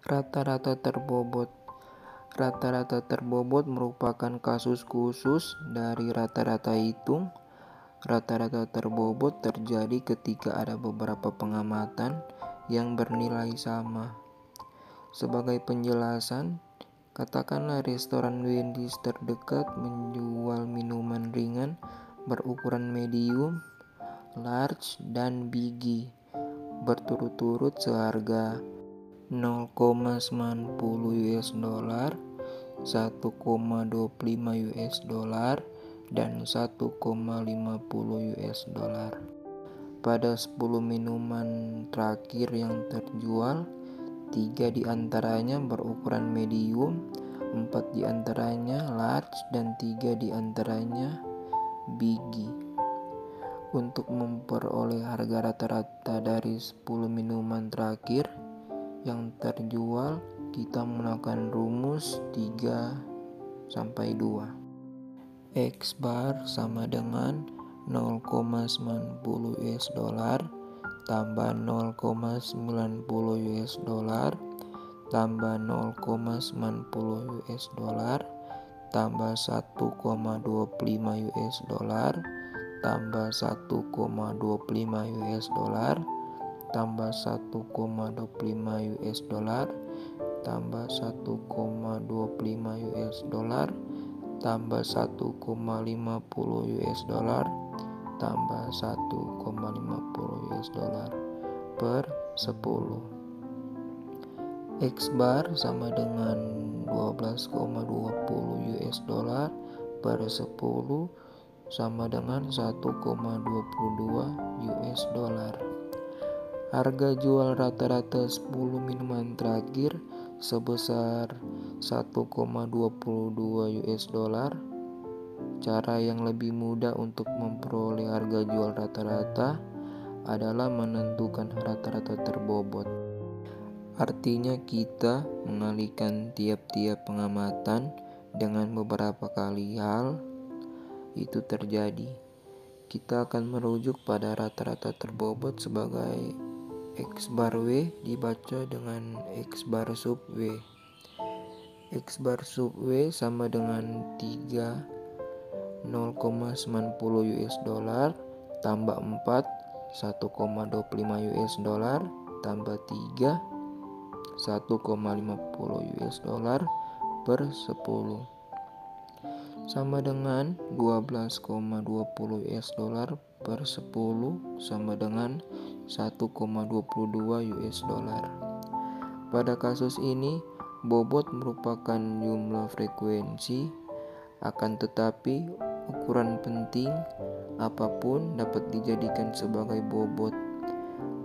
Rata-rata terbobot. Rata-rata terbobot merupakan kasus khusus dari rata-rata hitung. Rata-rata terbobot terjadi ketika ada beberapa pengamatan yang bernilai sama. Sebagai penjelasan, katakanlah restoran Wendy's terdekat menjual minuman ringan berukuran medium, large, dan biggie berturut-turut seharga $0,90, $1,25 dan $1,50. Pada 10 minuman terakhir yang terjual, 3 diantaranya berukuran medium, 4 diantaranya large, dan 3 diantaranya biggie. Untuk memperoleh harga rata-rata dari 10 minuman terakhir yang terjual, kita menggunakan rumus 3-2. X bar sama dengan $0,90 tambah $0,90 tambah $0,90 tambah $1,25 tambah $1,25 tambah $1,25 tambah $1,25 tambah $1,50 tambah $1,50 per 10. X bar sama dengan $12,20 per 10 sama dengan $1,22. Harga jual rata-rata 10 minuman terakhir sebesar $1,22. Cara yang lebih mudah untuk memperoleh harga jual rata-rata adalah menentukan rata-rata terbobot. Artinya kita mengalihkan tiap-tiap pengamatan dengan beberapa kali hal itu terjadi. Kita akan merujuk pada rata-rata terbobot sebagai X bar W dibaca dengan X bar sub W. X bar sub W sama dengan 3 $0,90 tambah 4 $1,25 tambah 3 $1,50 per 10 sama dengan $12,20 per 10 sama dengan $1,22. Pada kasus ini, bobot merupakan jumlah frekuensi, akan tetapi ukuran penting apapun dapat dijadikan sebagai bobot.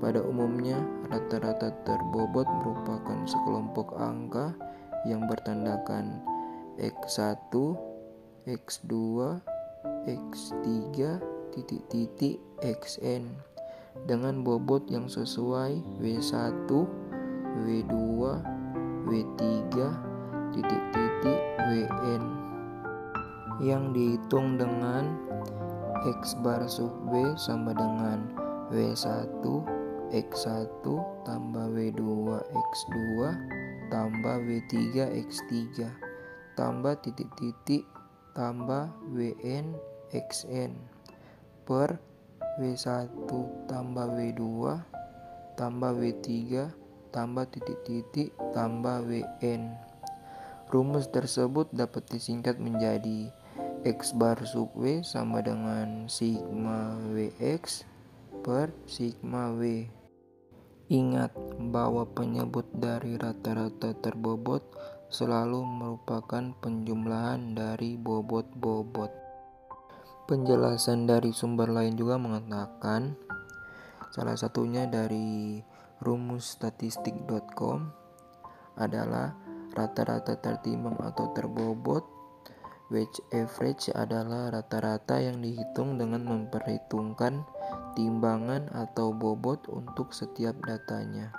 Pada umumnya, rata-rata terbobot merupakan sekelompok angka yang bertandakan X1, X2, X3, Xn dengan bobot yang sesuai W1, W2, W3, Wn yang dihitung dengan X bar sub W sama dengan W1 X1 tambah W2 X2 tambah W3 X3 tambah tambah Wn Xn per W1 tambah W2 tambah W3 tambah tambah Wn. Rumus tersebut dapat disingkat menjadi X bar sub W sama dengan sigma Wx per sigma W. Ingat bahwa penyebut dari rata-rata terbobot selalu merupakan penjumlahan dari bobot-bobot. Penjelasan dari sumber lain juga mengatakan, salah satunya dari rumusstatistik.com adalah rata-rata tertimbang atau terbobot. Weighted average adalah rata-rata yang dihitung dengan memperhitungkan timbangan atau bobot untuk setiap datanya.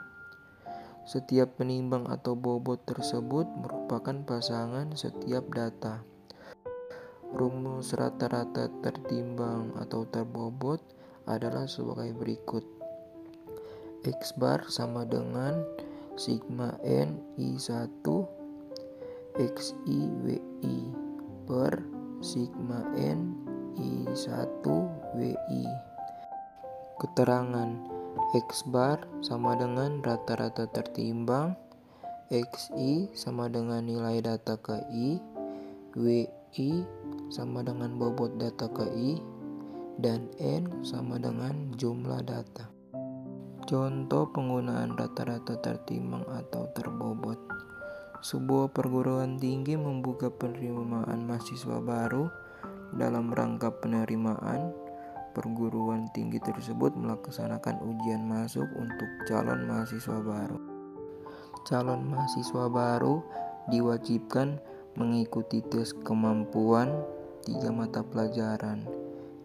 Setiap penimbang atau bobot tersebut merupakan pasangan setiap data. Rumus rata-rata tertimbang atau terbobot adalah sebagai berikut. X bar sama dengan sigma N I1 XI WI per sigma N I1 WI. Keterangan X bar sama dengan rata-rata tertimbang, XI sama dengan nilai data ke I, WI sama dengan bobot data ke I, dan N sama dengan jumlah data. Contoh penggunaan rata-rata tertimbang atau terbobot. Sebuah perguruan tinggi membuka penerimaan mahasiswa baru. Dalam rangka penerimaan, perguruan tinggi tersebut melaksanakan ujian masuk untuk calon mahasiswa baru. Calon mahasiswa baru diwajibkan mengikuti tes kemampuan 3 mata pelajaran,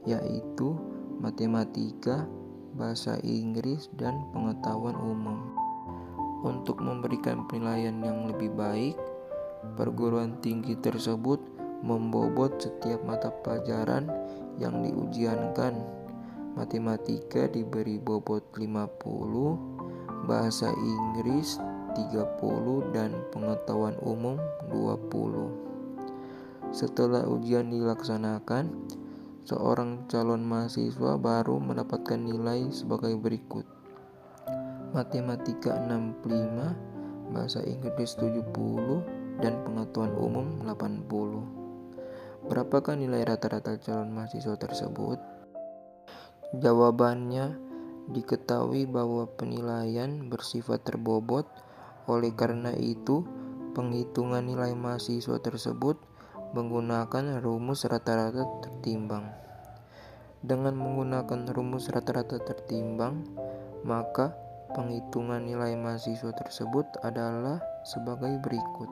yaitu matematika, bahasa Inggris, dan pengetahuan umum. Untuk memberikan penilaian yang lebih baik, perguruan tinggi tersebut membobot setiap mata pelajaran yang diujiankan. Matematika diberi bobot 50, bahasa Inggris 30, dan pengetahuan umum 20. Setelah ujian dilaksanakan, seorang calon mahasiswa baru mendapatkan nilai sebagai berikut. Matematika 65, bahasa Inggris 70, dan pengetahuan umum 80. Berapakah nilai rata-rata calon mahasiswa tersebut? Jawabannya, diketahui bahwa penilaian bersifat terbobot. Oleh karena itu, penghitungan nilai mahasiswa tersebut menggunakan rumus rata-rata tertimbang. Dengan menggunakan rumus rata-rata tertimbang, maka penghitungan nilai mahasiswa tersebut adalah sebagai berikut.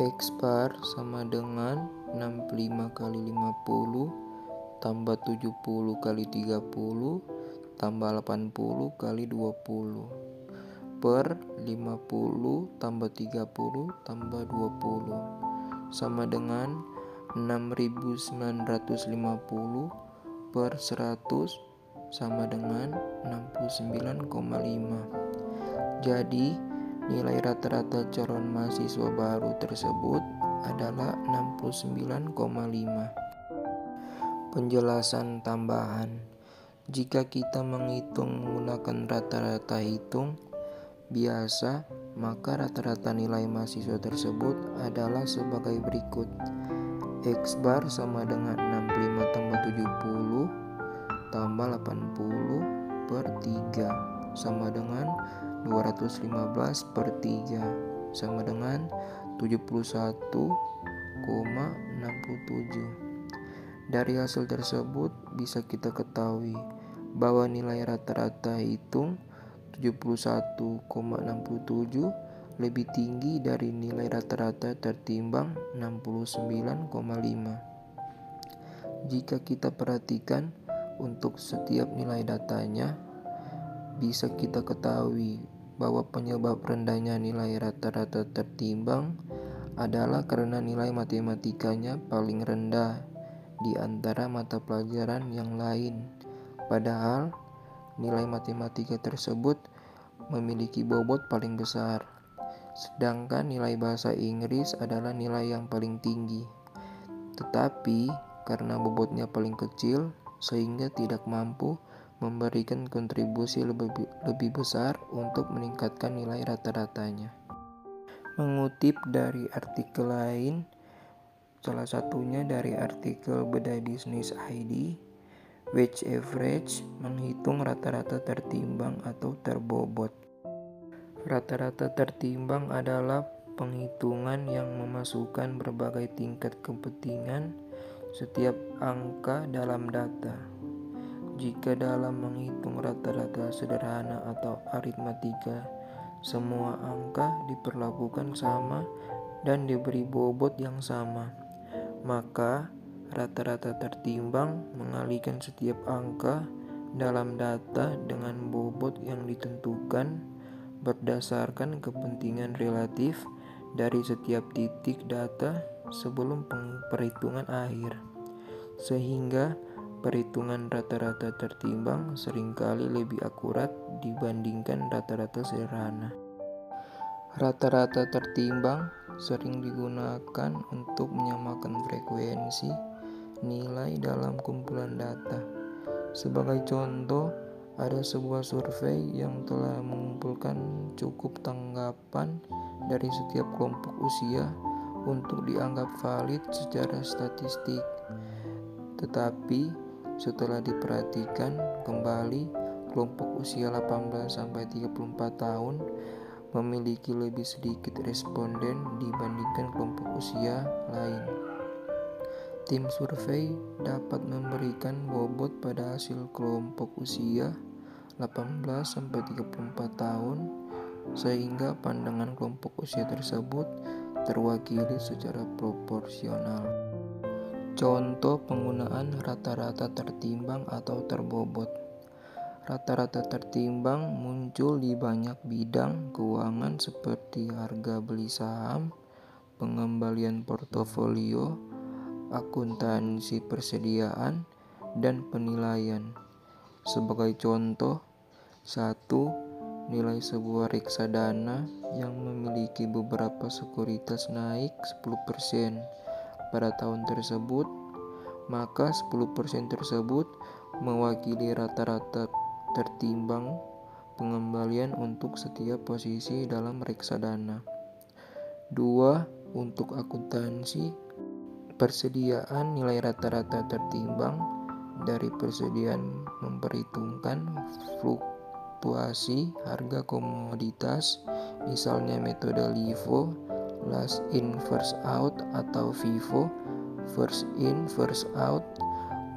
X bar sama dengan 65 kali 50 tambah 70 kali 30 tambah 80 kali 20 per 50 tambah 30 tambah 20 sama dengan 6.950 per 100 sama dengan 69,5. Jadi nilai rata-rata calon mahasiswa baru tersebut adalah 69,5. Penjelasan tambahan. Jika kita menghitung menggunakan rata-rata hitung biasa, maka rata-rata nilai mahasiswa tersebut adalah sebagai berikut. X bar sama dengan 65 tambah 70 tambah 80 per 3 sama dengan 215 per 3 sama dengan 71,67. Dari hasil tersebut bisa kita ketahui bahwa nilai rata-rata hitung 71,67 lebih tinggi dari nilai rata-rata tertimbang 69,5. Jika kita perhatikan untuk setiap nilai datanya, bisa kita ketahui bahwa penyebab rendahnya nilai rata-rata tertimbang adalah karena nilai matematikanya paling rendah di antara mata pelajaran yang lain. Padahal nilai matematika tersebut memiliki bobot paling besar, sedangkan nilai bahasa Inggris adalah nilai yang paling tinggi. Tetapi karena bobotnya paling kecil, sehingga tidak mampu memberikan kontribusi lebih besar untuk meningkatkan nilai rata-ratanya. Mengutip dari artikel lain, salah satunya dari artikel Bedah Bisnis ID, Wage Average menghitung rata-rata tertimbang atau terbobot. Rata-rata tertimbang adalah penghitungan yang memasukkan berbagai tingkat kepentingan setiap angka dalam data. Jika dalam menghitung rata-rata sederhana atau aritmatika, semua angka diperlakukan sama dan diberi bobot yang sama, maka rata-rata tertimbang mengalihkan setiap angka dalam data dengan bobot yang ditentukan berdasarkan kepentingan relatif dari setiap titik data sebelum perhitungan akhir, sehingga perhitungan rata-rata tertimbang seringkali lebih akurat dibandingkan rata-rata sederhana. Rata-rata tertimbang sering digunakan untuk menyamakan frekuensi nilai dalam kumpulan data. Sebagai contoh, ada sebuah survei yang telah mengumpulkan cukup tanggapan dari setiap kelompok usia untuk dianggap valid secara statistik. Tetapi setelah diperhatikan kembali, kelompok usia 18-34 tahun memiliki lebih sedikit responden dibandingkan kelompok usia lain. Tim survei dapat memberikan bobot pada hasil kelompok usia 18-34 tahun sehingga pandangan kelompok usia tersebut terwakili secara proporsional. Contoh penggunaan rata-rata tertimbang atau terbobot. Rata-rata tertimbang muncul di banyak bidang keuangan seperti harga beli saham, pengembalian portofolio, akuntansi persediaan, dan penilaian. Sebagai contoh, 1. Nilai sebuah reksadana yang memiliki beberapa sekuritas naik 10% pada tahun tersebut, maka 10% tersebut mewakili rata-rata tertimbang pengembalian untuk setiap posisi dalam reksadana. 2. Untuk akuntansi persediaan, nilai rata-rata tertimbang dari persediaan memperhitungkan fluktuasi harga komoditas, misalnya metode LIFO, last in first out, atau FIFO, first in first out,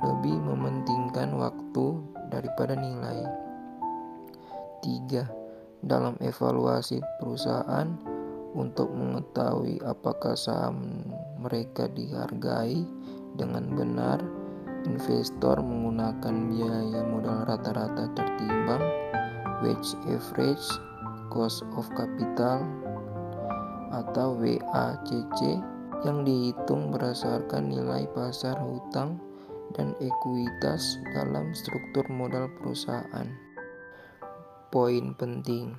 lebih mementingkan waktu daripada nilai. 3. Dalam evaluasi perusahaan untuk mengetahui apakah saham mereka dihargai dengan benar, investor menggunakan biaya modal rata-rata tertimbang, weighted average cost of capital atau WACC, yang dihitung berdasarkan nilai pasar hutang dan ekuitas dalam struktur modal perusahaan. Poin penting,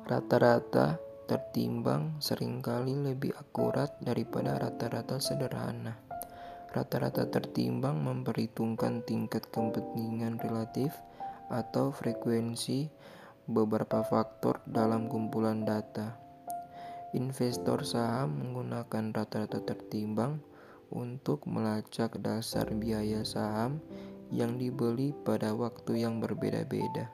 rata-rata tertimbang seringkali lebih akurat daripada rata-rata sederhana. Rata-rata tertimbang memperhitungkan tingkat kepentingan relatif atau frekuensi beberapa faktor dalam kumpulan data. Investor saham menggunakan rata-rata tertimbang untuk melacak dasar biaya saham yang dibeli pada waktu yang berbeda-beda.